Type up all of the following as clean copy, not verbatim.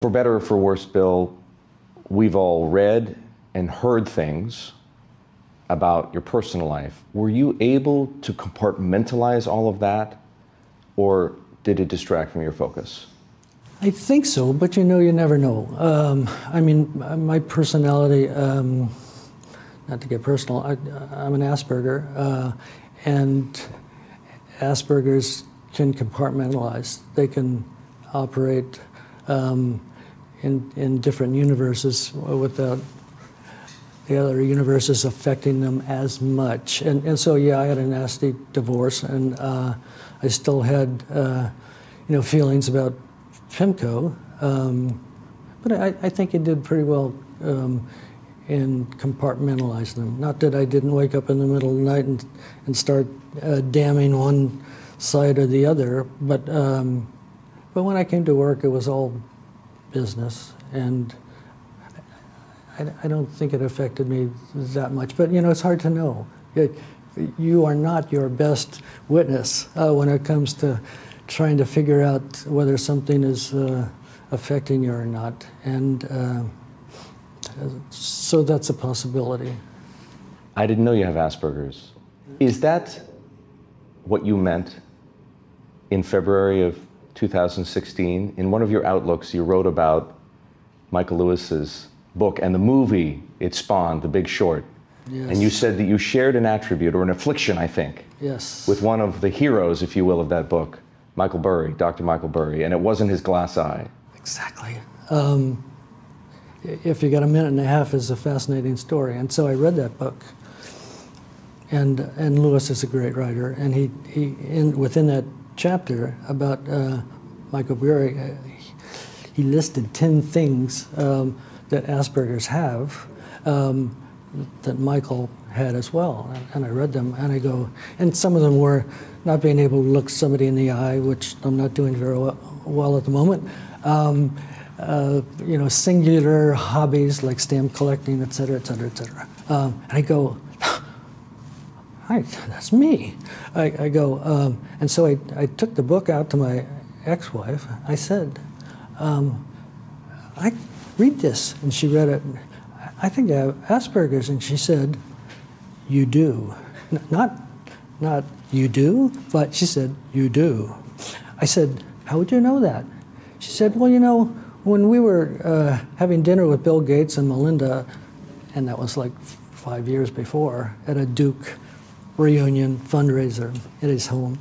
For better or for worse, Bill, we've all read and heard things about your personal life. Were you able to compartmentalize all of that, or did it distract from your focus? I think so, but you know, you never know. I mean, my personality, not to get personal, I'm an Asperger, and Aspergers can compartmentalize. They can operate in different universes without the other universes affecting them as much. And so, yeah, I had a nasty divorce, and I still had, feelings about PIMCO, but I think it did pretty well in compartmentalizing them. Not that I didn't wake up in the middle of the night and start damning one side or the other, but when I came to work, it was all business, and I don't think it affected me that much. But you know, it's hard to know. You are not your best witness when it comes to trying to figure out whether something is affecting you or not, and so that's a possibility. I didn't know you have Asperger's. Is that what you meant in February of 2016? In one of your outlooks, you wrote about Michael Lewis's book and the movie it spawned, The Big Short. Yes. And you said that you shared an attribute, or an affliction, I think, yes, with one of the heroes, if you will, of that book, Michael Burry, Dr. Michael Burry, and it wasn't his glass eye. Exactly. If you got a minute and a half, is a fascinating story. And so I read that book. And Lewis is a great writer, and within that chapter about Michael Burry, he listed 10 things that Asperger's have that Michael had as well. And I read them, and I go, and some of them were not being able to look somebody in the eye, which I'm not doing very well at the moment. Singular hobbies like stamp collecting, et cetera, et cetera, et cetera. And I go, hi, that's me. I go, and so I took the book out to my ex-wife. I said, I read this, and she read it. I think I have Asperger's, and she said, you do. Not you do, but she said, you do. I said, how would you know that? She said, well, you know, when we were having dinner with Bill Gates and Melinda, and that was like 5 years before, at a Duke reunion fundraiser at his home,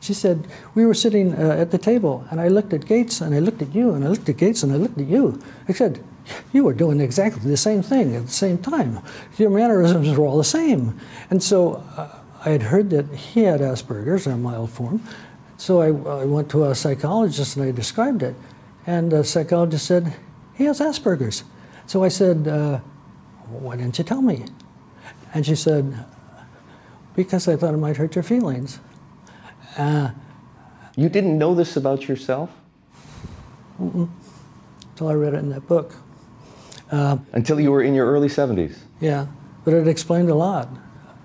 she said, we were sitting at the table, and I looked at Gates, and I looked at you, and I looked at Gates, and I looked at you. I said, you were doing exactly the same thing at the same time. Your mannerisms were all the same. And so I had heard that he had Asperger's, a mild form. So I went to a psychologist, and I described it. And the psychologist said, he has Asperger's. So I said, why didn't you tell me? And she said, because I thought it might hurt your feelings. You didn't know this about yourself? Until I read it in that book. Until you were in your early 70s? Yeah, but it explained a lot.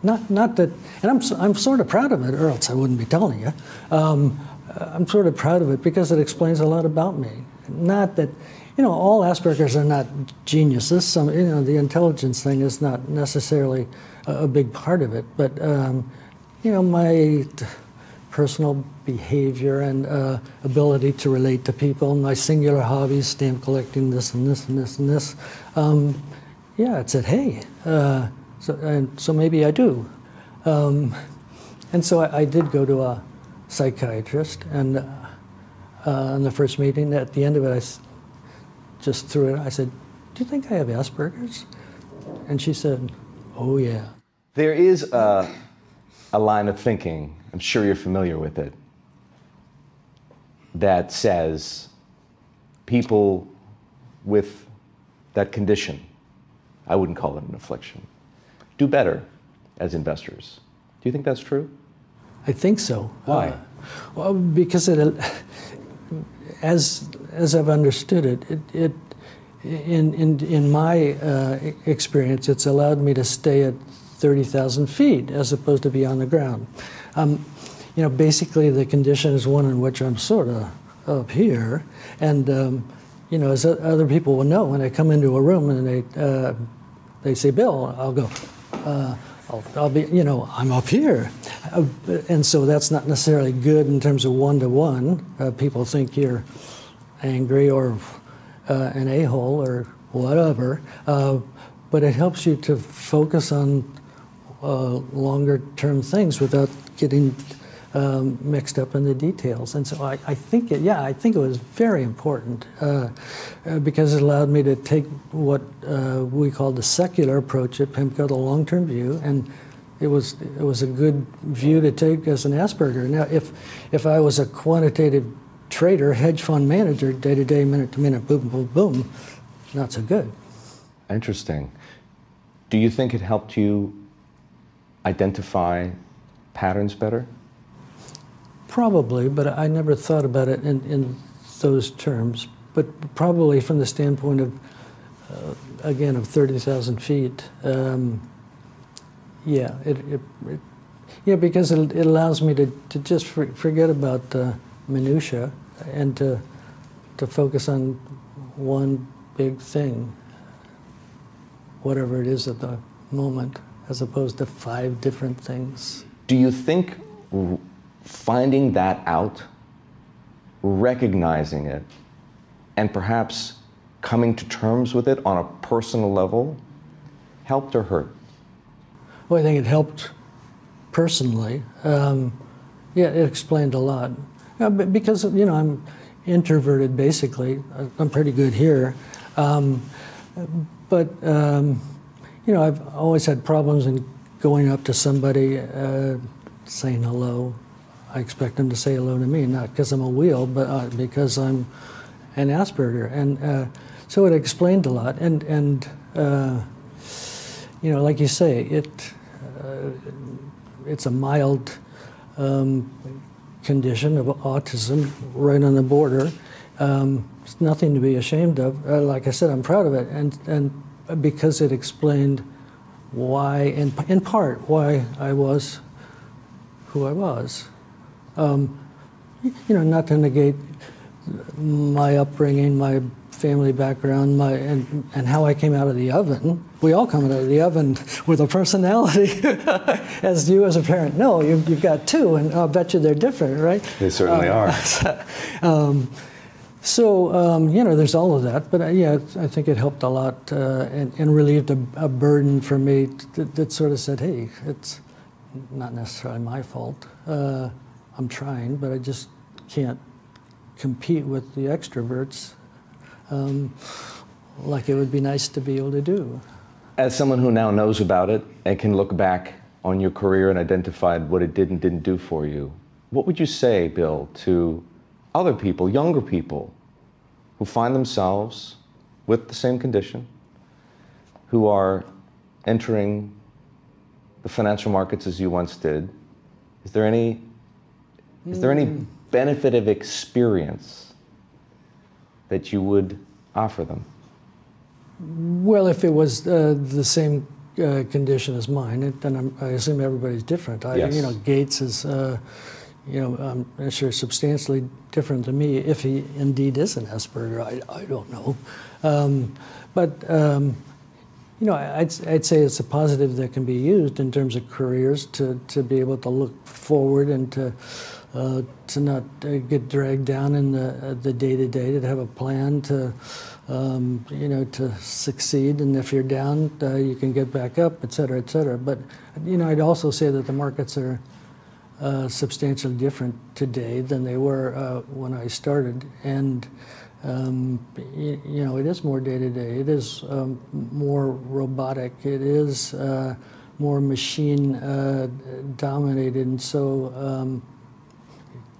Not that, and I'm sort of proud of it, or else I wouldn't be telling you. I'm sort of proud of it because it explains a lot about me. Not that, you know, all Asperger's are not geniuses. Some, you know, the intelligence thing is not necessarily a big part of it, but you know, my personal behavior and ability to relate to people, my singular hobbies, stamp collecting, this and this and this and this. Yeah, it said, hey, so maybe I do. And so I did go to a psychiatrist, and in the first meeting, at the end of it, I just threw it. I said, do you think I have Asperger's? And she said, oh yeah. There is a line of thinking, I'm sure you're familiar with it, that says people with that condition, I wouldn't call it an affliction, do better as investors. Do you think that's true? I think so. Why? Well, because as I've understood it, in my experience, it's allowed me to stay at 30,000 feet as opposed to be on the ground. You know, basically the condition is one in which I'm sort of up here, and as other people will know, when I come into a room and they say, Bill, I'll go, I'll be, I'm up here. And so that's not necessarily good in terms of one-to-one. People think you're angry or an a-hole or whatever. But it helps you to focus on longer-term things without getting mixed up in the details. And so I think it was very important because it allowed me to take what we call the secular approach at PIMCO, the long-term view, and it was a good view to take as an Asperger. Now, if I was a quantitative trader, hedge fund manager, day-to-day, minute-to-minute, boom, boom, boom, not so good. Interesting. Do you think it helped you identify patterns better? Probably, but I never thought about it in those terms. But probably from the standpoint of, again, of 30,000 feet, because it allows me to just forget about minutia and to focus on one big thing, whatever it is at the moment, as opposed to 5 different things. Do you think finding that out, recognizing it, and perhaps coming to terms with it on a personal level helped or hurt? Well, I think it helped personally. It explained a lot. Because, I'm introverted, basically. I'm pretty good here. But I've always had problems in going up to somebody, saying hello. I expect them to say hello to me, not because I'm a wheel, but because I'm an Asperger. And so it explained a lot. And like you say, it's a mild condition of autism right on the border. It's nothing to be ashamed of. Like I said, I'm proud of it. And because it explained why, in part, why I was who I was. Not to negate my upbringing, my family background, and how I came out of the oven. We all come out of the oven with a personality, as you as a parent know. You've got 2, and I'll bet you they're different, right? They certainly are. There's all of that, but I think it helped a lot and relieved a burden for me that sort of said, hey, it's not necessarily my fault. I'm trying, but I just can't compete with the extroverts like it would be nice to be able to do. As someone who now knows about it and can look back on your career and identify what it did and didn't do for you, what would you say, Bill, to other people, younger people, who find themselves with the same condition, who are entering the financial markets as you once did? Is there any benefit of experience that you would offer them? Well, if it was the same condition as mine, then I assume everybody's different. Yes. Gates is, I'm sure substantially different than me. If he indeed is an Asperger, I don't know. I'd say it's a positive that can be used in terms of careers to be able to look forward and to not get dragged down in the day-to-day, to have a plan to succeed, and if you're down, you can get back up, et cetera, et cetera. But, I'd also say that the markets are substantially different today than they were when I started, and it is more day-to-day. It is more robotic. It is more machine dominated, and so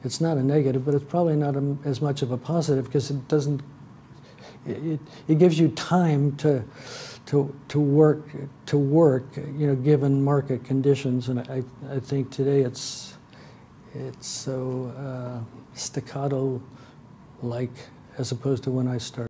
it's not a negative, but it's probably not as much of a positive because it doesn't. It gives you time to work, given market conditions, and I think today it's so staccato-like as opposed to when I started.